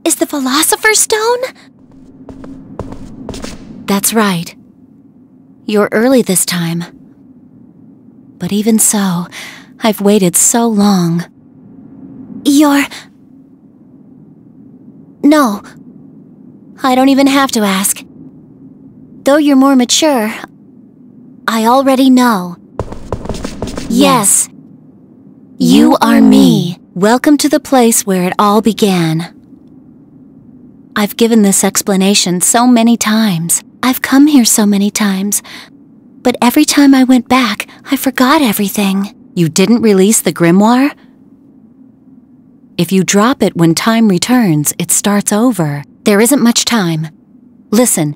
is the Philosopher's Stone? That's right. You're early this time. But even so, I've waited so long. No. I don't even have to ask. Though you're more mature, I already know. Yes. You are me. Welcome to the place where it all began. I've given this explanation so many times. I've come here so many times. But every time I went back, I forgot everything. You didn't release the grimoire? If you drop it when time returns, it starts over. There isn't much time. Listen.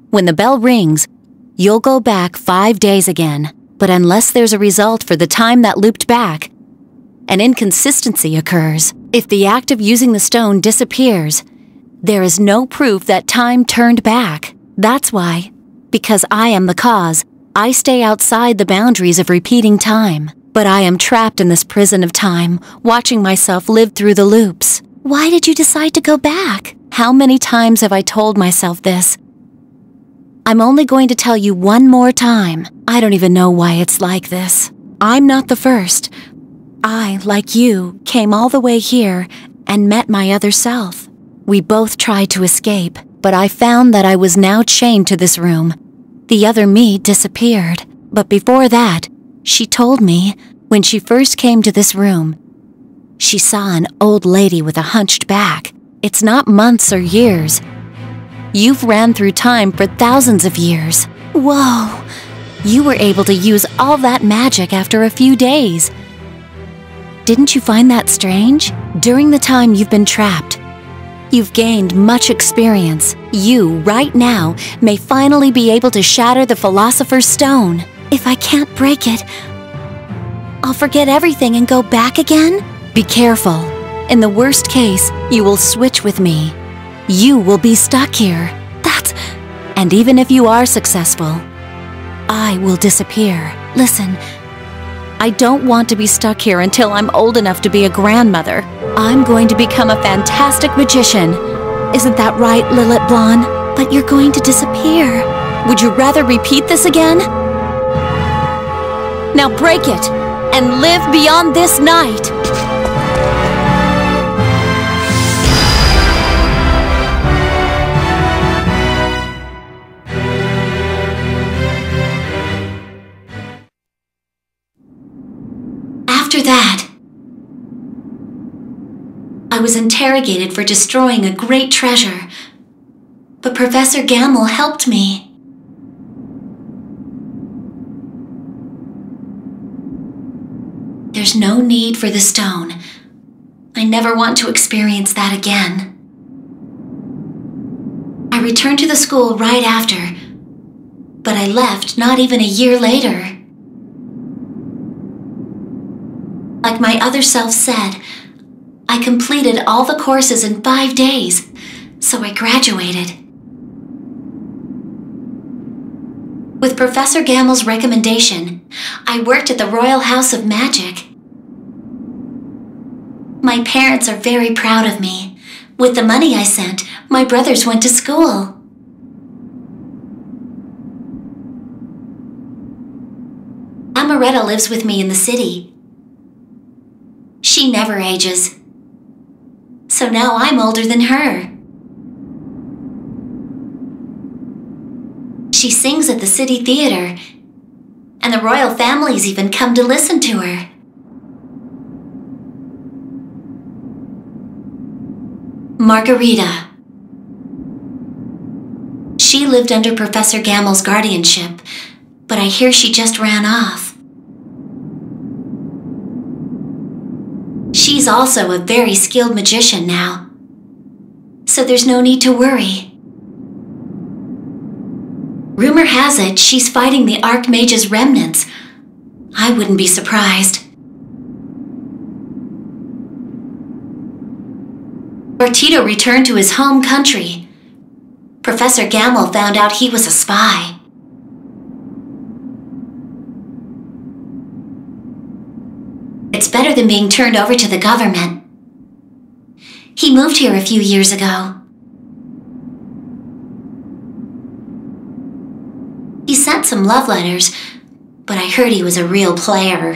When the bell rings, you'll go back 5 days again. But unless there's a result for the time that looped back, an inconsistency occurs. If the act of using the stone disappears, there is no proof that time turned back. That's why, because I am the cause, I stay outside the boundaries of repeating time. But I am trapped in this prison of time, watching myself live through the loops. Why did you decide to go back? How many times have I told myself this? I'm only going to tell you one more time. I don't even know why it's like this. I'm not the first. I, like you, came all the way here and met my other self. We both tried to escape, but I found that I was now chained to this room. The other me disappeared. But before that, she told me, when she first came to this room, she saw an old lady with a hunched back. It's not months or years. You've ran through time for thousands of years. Whoa! You were able to use all that magic after a few days. Didn't you find that strange? During the time you've been trapped, you've gained much experience. You, right now, may finally be able to shatter the Philosopher's Stone. If I can't break it, I'll forget everything and go back again? Be careful. In the worst case, you will switch with me. You will be stuck here. And even if you are successful, I will disappear. Listen, I don't want to be stuck here until I'm old enough to be a grandmother. I'm going to become a fantastic magician. Isn't that right, Lillet Blonde? But you're going to disappear. Would you rather repeat this again? Now break it, and live beyond this night! After that, I was interrogated for destroying a great treasure, but Professor Gamble helped me. There's no need for the stone. I never want to experience that again. I returned to the school right after, but I left not even a year later. Like my other self said, I completed all the courses in 5 days, so I graduated. With Professor Gamble's recommendation, I worked at the Royal House of Magic. My parents are very proud of me. With the money I sent, my brothers went to school. Amaretta lives with me in the city. She never ages. So now I'm older than her. She sings at the city theater, and the royal families even come to listen to her. Margarita. She lived under Professor Gamble's guardianship, but I hear she just ran off. She's also a very skilled magician now, so there's no need to worry. Rumor has it she's fighting the Archmage's remnants. I wouldn't be surprised. Bartito returned to his home country. Professor Gamble found out he was a spy. It's better than being turned over to the government. He moved here a few years ago. He sent some love letters, but I heard he was a real player.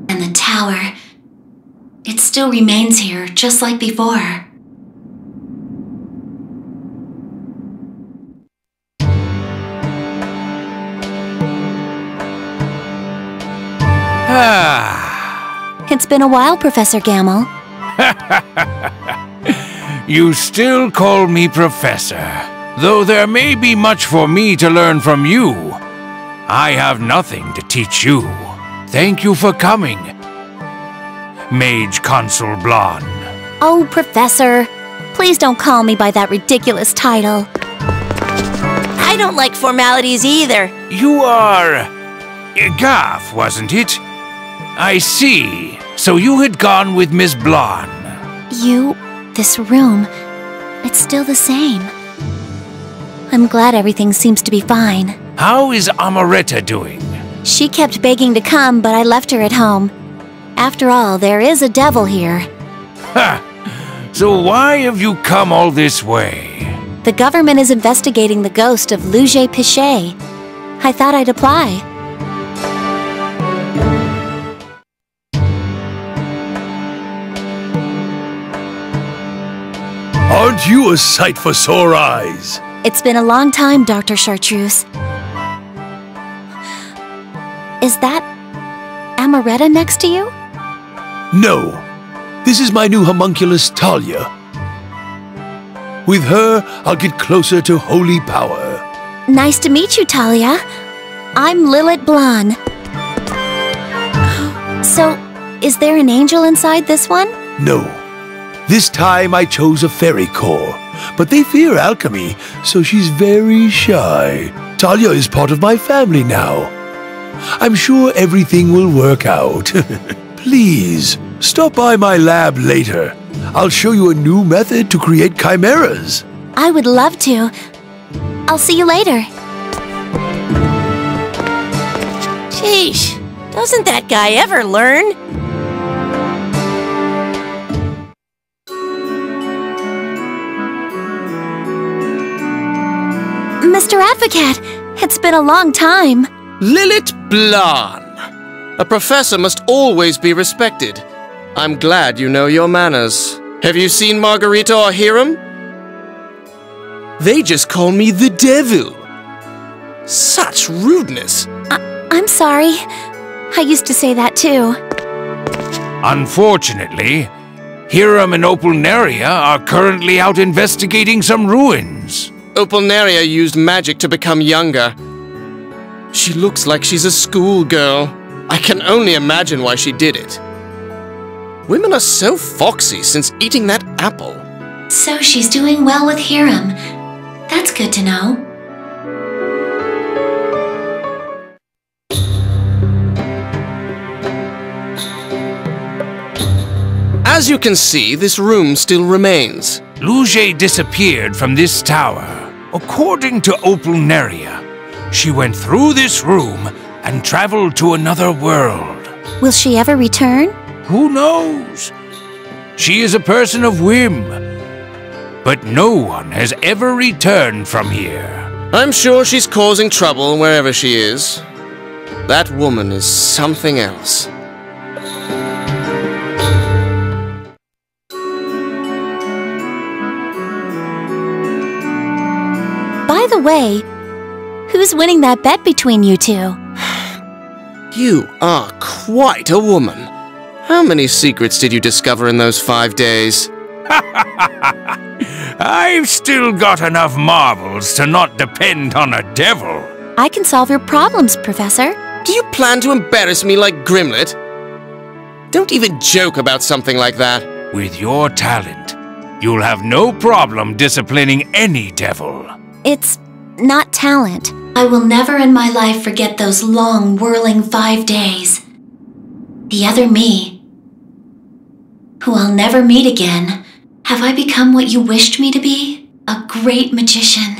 And the tower, it still remains here, just like before. It's been a while, Professor Gamel. You still call me Professor, though there may be much for me to learn from you. I have nothing to teach you. Thank you for coming, Mage Consul Blonde. Oh, Professor, please don't call me by that ridiculous title. I don't like formalities either. You are... Gaff, wasn't it? I see. So you had gone with Miss Blonde. This room, it's still the same. I'm glad everything seems to be fine. How is Amaretta doing? She kept begging to come, but I left her at home. After all, there is a devil here. Ha! So why have you come all this way? The government is investigating the ghost of Lillet Pichet. I thought I'd apply. Aren't you a sight for sore eyes? It's been a long time, Dr. Chartreuse. Is that Amaretta next to you? No. This is my new homunculus, Talia. With her, I'll get closer to holy power. Nice to meet you, Talia. I'm Lillet Blonde. So, is there an angel inside this one? No. This time I chose a fairy core, but they fear alchemy, so she's very shy. Talia is part of my family now. I'm sure everything will work out. Please, stop by my lab later. I'll show you a new method to create chimeras. I would love to. I'll see you later. Sheesh, doesn't that guy ever learn? Mr. Advocate, it's been a long time. Lillet Blonde. A professor must always be respected. I'm glad you know your manners. Have you seen Margarita or Hiram? They just call me the devil. Such rudeness. I'm sorry. I used to say that too. Unfortunately, Hiram and Opalneria are currently out investigating some ruins. Opalneria used magic to become younger. She looks like she's a schoolgirl. I can only imagine why she did it. Women are so foxy since eating that apple. So she's doing well with Hiram. That's good to know. As you can see, this room still remains. Lillet disappeared from this tower. According to Opalneria, she went through this room and traveled to another world. Will she ever return? Who knows? She is a person of whim. But no one has ever returned from here. I'm sure she's causing trouble wherever she is. That woman is something else. By the way, who's winning that bet between you two? You are quite a woman. How many secrets did you discover in those 5 days? I've still got enough marbles to not depend on a devil. I can solve your problems, Professor. Do you plan to embarrass me like Grimlet? Don't even joke about something like that. With your talent, you'll have no problem disciplining any devil. It's not talent. I will never in my life forget those long, whirling 5 days. The other me, who I'll never meet again. Have I become what you wished me to be? A great magician.